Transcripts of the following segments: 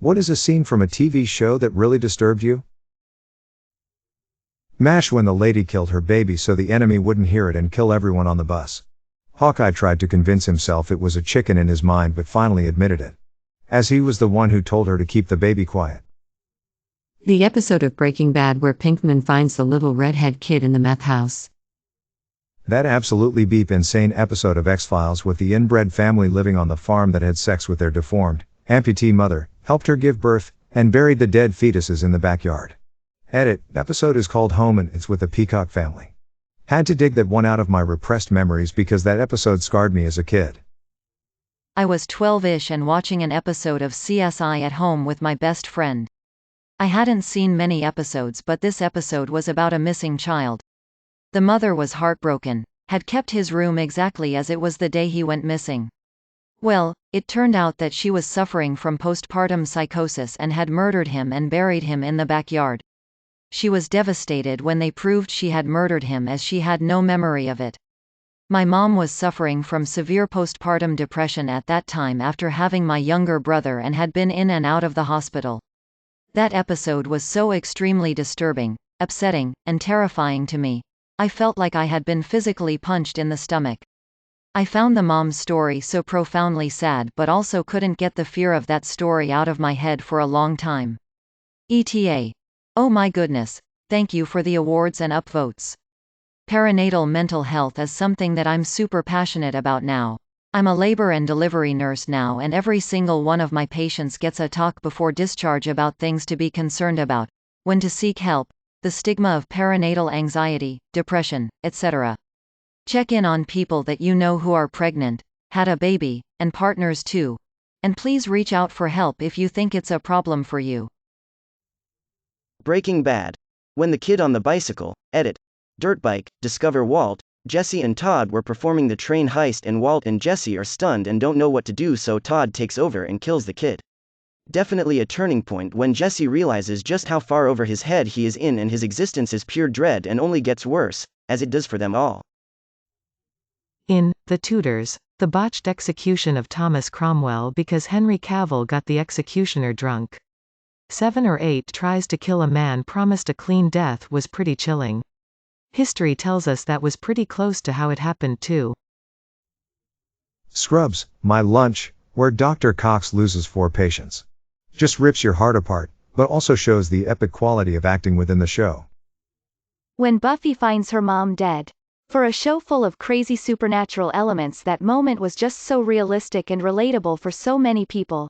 What is a scene from a TV show that really disturbed you? MASH, when the lady killed her baby so the enemy wouldn't hear it and kill everyone on the bus. Hawkeye tried to convince himself it was a chicken in his mind but finally admitted it, as he was the one who told her to keep the baby quiet. The episode of Breaking Bad where Pinkman finds the little redhead kid in the meth house. That absolutely beep insane episode of X-Files with the inbred family living on the farm that had sex with their deformed, amputee mother, helped her give birth, and buried the dead fetuses in the backyard. Edit, episode is called Home and it's with the Peacock family. Had to dig that one out of my repressed memories because that episode scarred me as a kid. I was 12-ish and watching an episode of CSI at home with my best friend. I hadn't seen many episodes, but this episode was about a missing child. The mother was heartbroken, had kept his room exactly as it was the day he went missing. Well, it turned out that she was suffering from postpartum psychosis and had murdered him and buried him in the backyard. She was devastated when they proved she had murdered him as she had no memory of it. My mom was suffering from severe postpartum depression at that time after having my younger brother and had been in and out of the hospital. That episode was so extremely disturbing, upsetting, and terrifying to me. I felt like I had been physically punched in the stomach. I found the mom's story so profoundly sad but also couldn't get the fear of that story out of my head for a long time. ETA. Oh my goodness, thank you for the awards and upvotes. Perinatal mental health is something that I'm super passionate about now. I'm a labor and delivery nurse now, and every single one of my patients gets a talk before discharge about things to be concerned about, when to seek help, the stigma of perinatal anxiety, depression, etc. Check in on people that you know who are pregnant, had a baby, and partners too. And please reach out for help if you think it's a problem for you. Breaking Bad. When the kid on the bicycle, edit, dirt bike, discover Walt, Jesse and Todd were performing the train heist and Walt and Jesse are stunned and don't know what to do, so Todd takes over and kills the kid. Definitely a turning point when Jesse realizes just how far over his head he is in and his existence is pure dread and only gets worse, as it does for them all. In The Tudors, the botched execution of Thomas Cromwell because Henry Cavill got the executioner drunk. 7 or 8 tries to kill a man promised a clean death was pretty chilling. History tells us that was pretty close to how it happened too. Scrubs, My Lunch, where Dr. Cox loses 4 patients. Just rips your heart apart, but also shows the epic quality of acting within the show. When Buffy finds her mom dead. For a show full of crazy supernatural elements, that moment was just so realistic and relatable for so many people.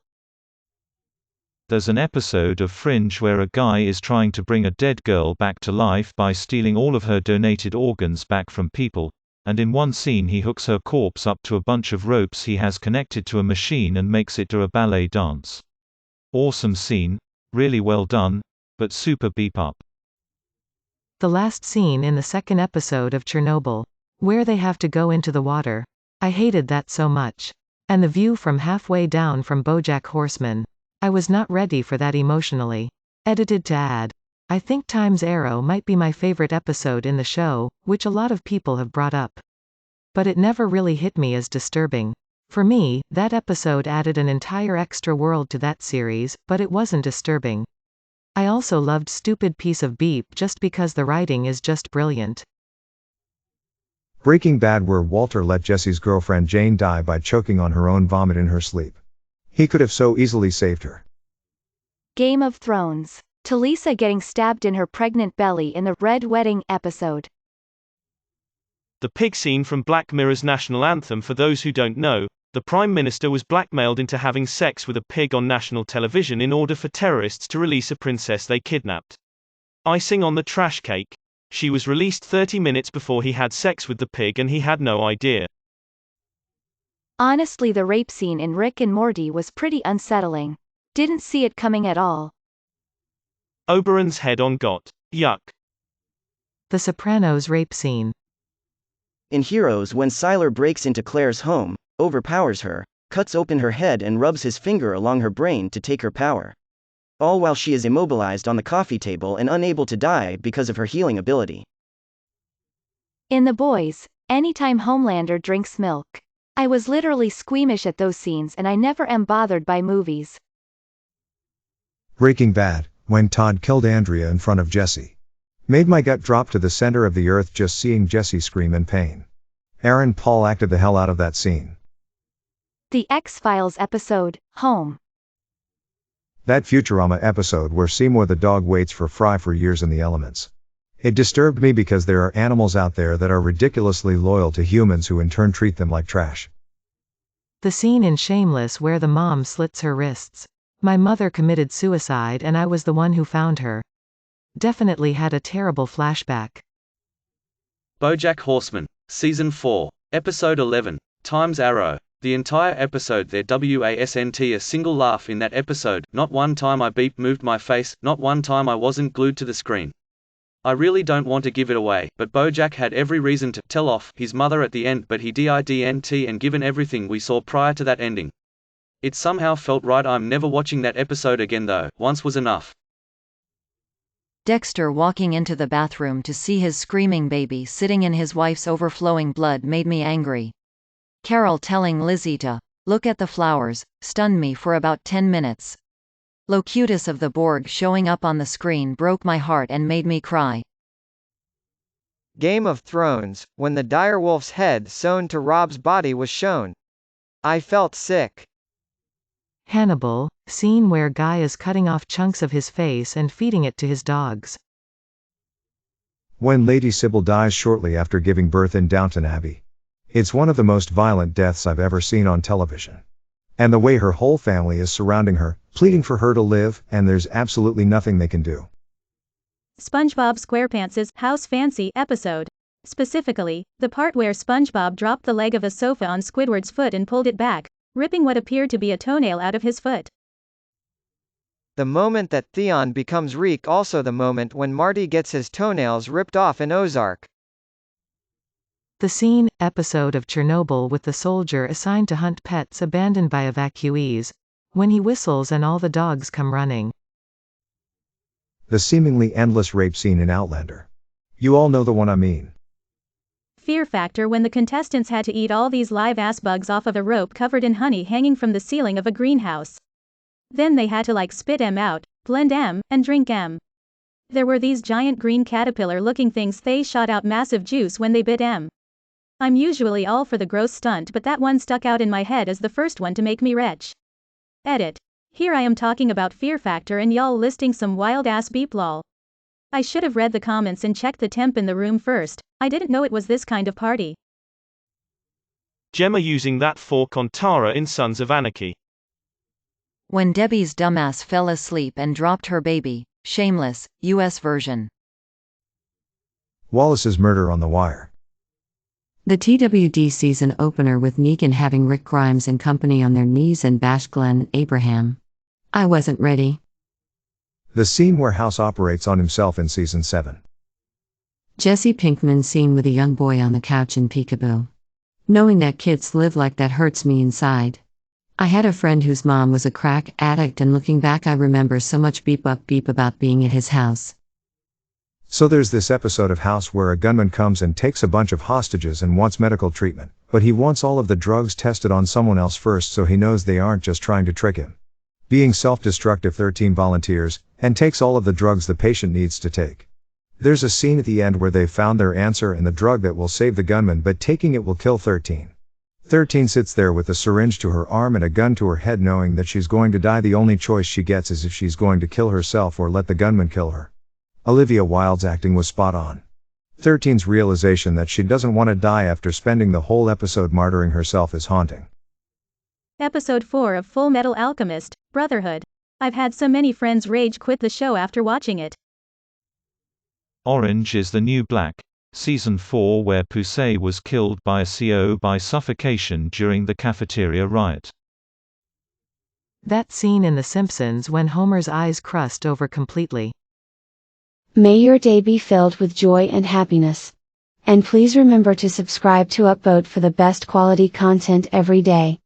There's an episode of Fringe where a guy is trying to bring a dead girl back to life by stealing all of her donated organs back from people, and in one scene he hooks her corpse up to a bunch of ropes he has connected to a machine and makes it do a ballet dance. Awesome scene, really well done, but super beep up. The last scene in the second episode of Chernobyl, where they have to go into the water. I hated that so much. And the view from halfway down from Bojack Horseman. I was not ready for that emotionally. Edited to add. I think Time's Arrow might be my favorite episode in the show, which a lot of people have brought up. But it never really hit me as disturbing. For me, that episode added an entire extra world to that series, but it wasn't disturbing. I also loved Stupid Piece of Beep just because the writing is just brilliant. Breaking Bad, where Walter let Jesse's girlfriend Jane die by choking on her own vomit in her sleep. He could have so easily saved her. Game of Thrones. Talisa getting stabbed in her pregnant belly in the Red Wedding episode. The pig scene from Black Mirror's national anthem. For those who don't know, the Prime Minister was blackmailed into having sex with a pig on national television in order for terrorists to release a princess they kidnapped. Icing on the trash cake, she was released 30 minutes before he had sex with the pig and he had no idea. Honestly, the rape scene in Rick and Morty was pretty unsettling. Didn't see it coming at all. Oberon's head on got. Yuck. The Sopranos rape scene. In Heroes, when Sylar breaks into Claire's home, overpowers her, cuts open her head and rubs his finger along her brain to take her power. All while she is immobilized on the coffee table and unable to die because of her healing ability. In The Boys, anytime Homelander drinks milk. I was literally squeamish at those scenes and I never am bothered by movies. Breaking Bad, when Todd killed Andrea in front of Jesse. Made my gut drop to the center of the earth just seeing Jesse scream in pain. Aaron Paul acted the hell out of that scene. The X-Files episode, Home. That Futurama episode where Seymour the dog waits for Fry for years in the elements. It disturbed me because there are animals out there that are ridiculously loyal to humans who in turn treat them like trash. The scene in Shameless where the mom slits her wrists. My mother committed suicide and I was the one who found her. Definitely had a terrible flashback. Bojack Horseman, Season 4, Episode 11, Times Arrow. The entire episode there wasn't a single laugh in that episode, not one time I beep moved my face, not one time I wasn't glued to the screen. I really don't want to give it away, but Bojack had every reason to tell off his mother at the end, but he didn't, and given everything we saw prior to that ending. It somehow felt right. I'm never watching that episode again though, once was enough. Dexter walking into the bathroom to see his screaming baby sitting in his wife's overflowing blood made me angry. Carol telling Lizzie to look at the flowers stunned me for about 10 minutes. Locutus of the Borg showing up on the screen broke my heart and made me cry. Game of Thrones, when the direwolf's head sewn to Rob's body was shown. I felt sick. Hannibal, scene where Guy is cutting off chunks of his face and feeding it to his dogs. When Lady Sybil dies shortly after giving birth in Downton Abbey. It's one of the most violent deaths I've ever seen on television. And the way her whole family is surrounding her, pleading for her to live, and there's absolutely nothing they can do. SpongeBob SquarePants' House Fancy episode. Specifically, the part where SpongeBob dropped the leg of a sofa on Squidward's foot and pulled it back, ripping what appeared to be a toenail out of his foot. The moment that Theon becomes Reek, also the moment when Marty gets his toenails ripped off in Ozark. The scene, episode of Chernobyl with the soldier assigned to hunt pets abandoned by evacuees. When he whistles and all the dogs come running. The seemingly endless rape scene in Outlander. You all know the one I mean. Fear factor when the contestants had to eat all these live ass bugs off of a rope covered in honey hanging from the ceiling of a greenhouse. Then they had to spit em out, blend em, and drink em. There were these giant green caterpillar looking things, they shot out massive juice when they bit em. I'm usually all for the gross stunt, but that one stuck out in my head as the first one to make me retch. Edit. Here I am talking about Fear Factor and y'all listing some wild ass beep lol. I should have read the comments and checked the temp in the room first. I didn't know it was this kind of party. Gemma using that fork on Tara in Sons of Anarchy. When Debbie's dumbass fell asleep and dropped her baby. Shameless, US version. Wallace's murder on the wire. The TWD season opener with Negan having Rick Grimes and company on their knees and bash Glenn Abraham. I wasn't ready. The scene where House operates on himself in Season 7. Jesse Pinkman scene with a young boy on the couch in Peekaboo. Knowing that kids live like that hurts me inside. I had a friend whose mom was a crack addict, and looking back I remember so much beep up beep about being at his house. So there's this episode of House where a gunman comes and takes a bunch of hostages and wants medical treatment, but he wants all of the drugs tested on someone else first so he knows they aren't just trying to trick him. Being self-destructive, 13 volunteers, and takes all of the drugs the patient needs to take. There's a scene at the end where they've found their answer and the drug that will save the gunman, but taking it will kill 13. 13 sits there with a syringe to her arm and a gun to her head, knowing that she's going to die. The only choice she gets is if she's going to kill herself or let the gunman kill her. Olivia Wilde's acting was spot on. 13's realization that she doesn't want to die after spending the whole episode martyring herself is haunting. Episode 4 of Full Metal Alchemist, Brotherhood. I've had so many friends rage quit the show after watching it. Orange is the New Black. Season 4 where Pusey was killed by a CO by suffocation during the cafeteria riot. That scene in The Simpsons when Homer's eyes crust over completely. May your day be filled with joy and happiness. And please remember to subscribe to Upvote for the best quality content every day.